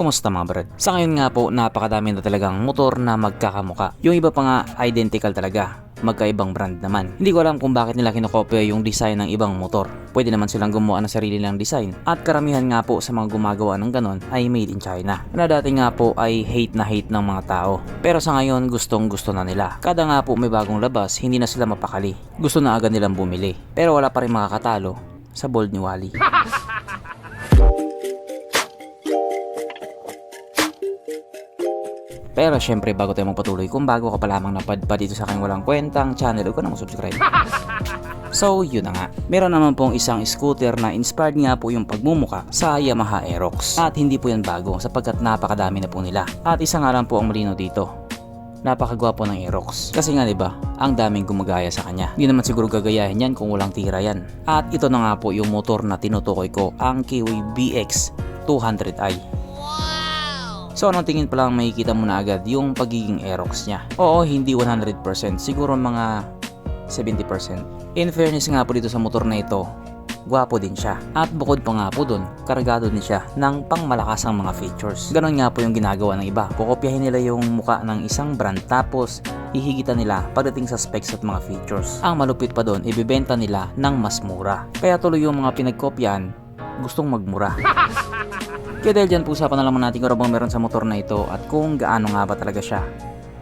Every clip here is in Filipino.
Kumusta mga brad? Sa ngayon nga po, napakadami na talagang motor na magkakamuka. Yung iba pa nga identical talaga, magkaibang brand naman. Hindi ko alam kung bakit nila kinokopya yung design ng ibang motor. Pwede naman silang gumawa ng sarili nilang design. At karamihan nga po sa mga gumagawa ng ganon ay made in China. Na dati nga po ay hate na hate ng mga tao. Pero sa ngayon gustong gusto na nila. Kada nga po may bagong labas, hindi na sila mapakali. Gusto na agad nilang bumili. Pero wala pa rin makakatalo sa bold ni Wally. Pero syempre bago tayo magpatuloy, kung bago ka pa lamang napadpad dito sa aking walang kwentang channel, huwag ka na mag-subscribe. So yun na nga, meron naman pong isang scooter na inspired nga po yung pagmumuka sa Yamaha Aerox. At hindi po yan bago sapagkat napakadami na po nila. At isa nga lang po ang malino dito, napakagwapo ng Aerox. Kasi nga diba, ang daming gumagaya sa kanya. Hindi naman siguro gagayahin yan kung walang tira yan. At ito na nga po yung motor na tinutukoy ko, ang Kiwi BX 200i. So anong tingin pa lang makikita mo na agad yung pagiging Aerox niya. Oo, hindi 100%, siguro mga 70%. In fairness nga po dito sa motor na ito, gwapo din siya. At bukod pa nga po dun, kargado din siya ng pangmalakasang mga features. Ganon nga po yung ginagawa ng iba. Kukopyahin nila yung muka ng isang brand tapos hihigitan nila pagdating sa specs at mga features. Ang malupit pa dun, ibibenta nila ng mas mura. Kaya tuloy yung mga pinagkopyahan, gustong magmura. Kaya dahil dyan, pag-usapan na naman natin kung ano bang meron sa motor na ito at kung gaano nga ba talaga siya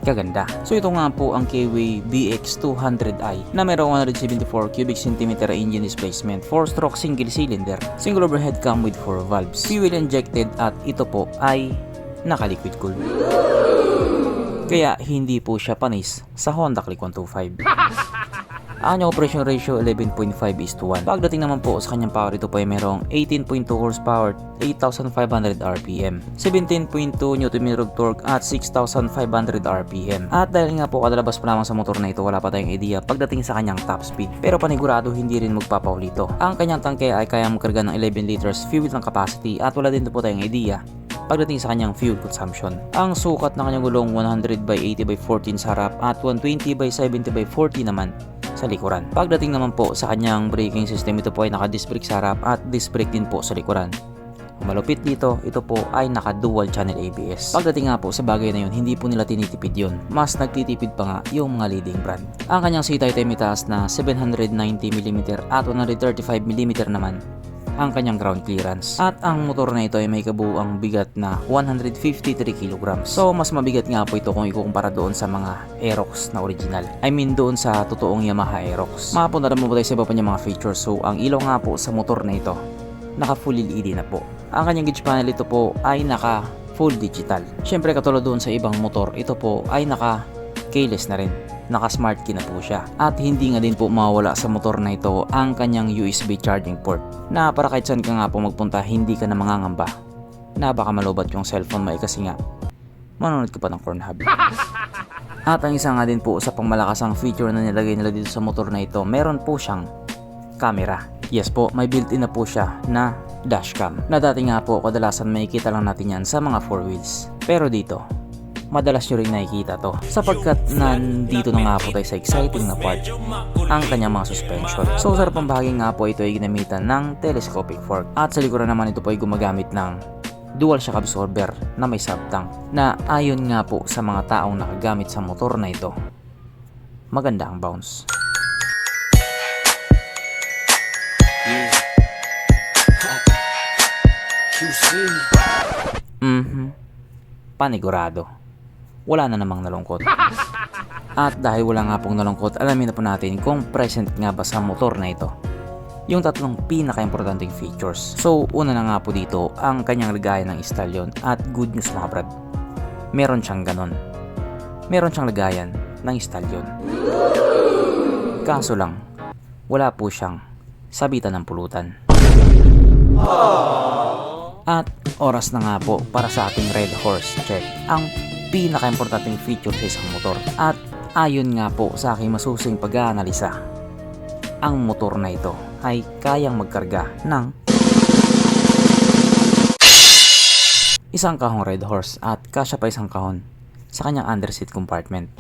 kaganda. So ito nga po ang Kiwi BX 200i na mayroong 174 cubic centimeter engine displacement, 4-stroke single cylinder, single overhead cam with 4 valves, fuel injected at ito po ay naka-liquid cool. Kaya hindi po siya panis sa Honda Click 125. Ang kanyang operation ratio 11.5:1. Pagdating naman po sa kanyang power, ito po ay merong 18.2 horsepower, 8,500 RPM, 17.2 Nm torque at 6,500 RPM. At dahil nga po kadalabas pa lamang sa motor na ito, wala pa tayong idea pagdating sa kanyang top speed. Pero panigurado hindi rin magpapaulito. Ang kanyang tangke ay kayang magkarga ng 11 liters fuel ng capacity at wala din po tayong idea pagdating sa kanyang fuel consumption. Ang sukat ng kanyang gulong 100/80/14 sa harap at 120/70/40 naman sa likuran. Pagdating naman po sa kanyang braking system, ito po ay naka-disc brake sa harap at disc brake din po sa likuran. Malupit dito, ito po ay naka-dual channel ABS. Pagdating nga po sa bagay na yun, hindi po nila tinitipid yun. Mas nagtitipid pa nga yung mga leading brand. Ang kanyang seat height ay may taas na 790mm at 135mm naman ang kanyang ground clearance. At ang motor na ito ay may kabuuang bigat na 153 kg. So mas mabigat nga po ito kung ikukumpara doon sa mga Aerox na original. I mean doon sa totoong Yamaha Aerox. Makapunta naman po tayo sa iba pa niya mga features. So ang ilaw nga po sa motor na ito, naka full LED na po. Ang kanyang gauge panel, ito po ay naka full digital. Syempre katulad doon sa ibang motor, ito po ay naka keyless na rin. Naka smart key na po siya. At hindi nga din po mawawala sa motor na ito ang kanyang USB charging port, na para kahit saan ka nga po magpunta, hindi ka na mangangamba na baka malobat yung cellphone mo kasi nga manonood ka pa ng Pornhub. At ang isa nga din po sa pangmalakasang feature na nilagay nila dito sa motor na ito, meron po siyang camera. Yes po, may built-in na po siya na dashcam, na dati nga po kadalasan makikita lang natin yan sa mga 4 wheels. Pero dito, madalas nyo rin nakikita to sapagkat nandito na nga po tayo sa exciting na part, ang kanyang mga suspension. So sa harapang bahagi nga po, ito ay ginamitan ng telescopic fork at sa likuran naman ito po ay gumagamit ng dual shock absorber na may subtank, na ayon nga po sa mga taong nakagamit sa motor na ito, maganda ang bounce. Panigurado, wala na namang nalungkot. At dahil wala nga pong nalungkot, alamin na po natin kung present nga ba sa motor na ito yung tatlong pinaka-importanting features. So una na nga po dito, ang kanyang lagayan ng stallion. At good news mga brad, meron siyang ganon. Meron siyang lagayan ng stallion. Kaso lang, wala po siyang sabitan ng pulutan. At oras na nga po para sa ating red horse check, ang pinaka-importanting feature sa isang motor. At ayon nga po sa aking masusing pag-aanalisa, ang motor na ito ay kayang magkarga ng isang kahong red horse at kasya pa isang kahon sa kanyang underseat compartment.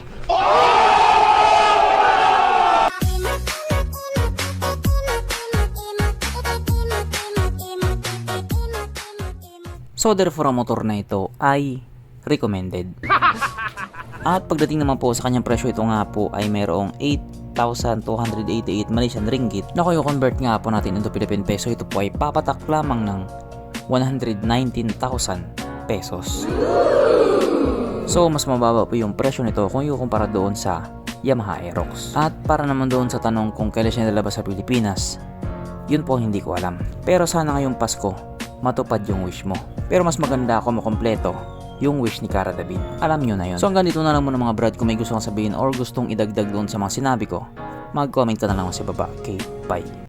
So therefore ang motor na ito ay recommended. At pagdating naman po sa kanyang presyo, ito nga po ay mayroong 8,288 Malaysian ringgit na kung i-convert nga po natin into Philippine peso, ito po ay papatak lamang ng 119,000 pesos. So mas mababa po yung presyo nito kung ikukumpara doon sa Yamaha Aerox. At para naman doon sa tanong kung kailan siya nalabas sa Pilipinas, yun po hindi ko alam. Pero sana ngayong Pasko, matupad yung wish mo. Pero mas maganda ako makompleto yung wish ni Cara David. Alam nyo na yun. So hanggang dito na lang muna mga brad. Kung may gusto kong sabihin or gustong idagdag doon sa mga sinabi ko, mag-comment ka na lang sa baba. Okay, bye.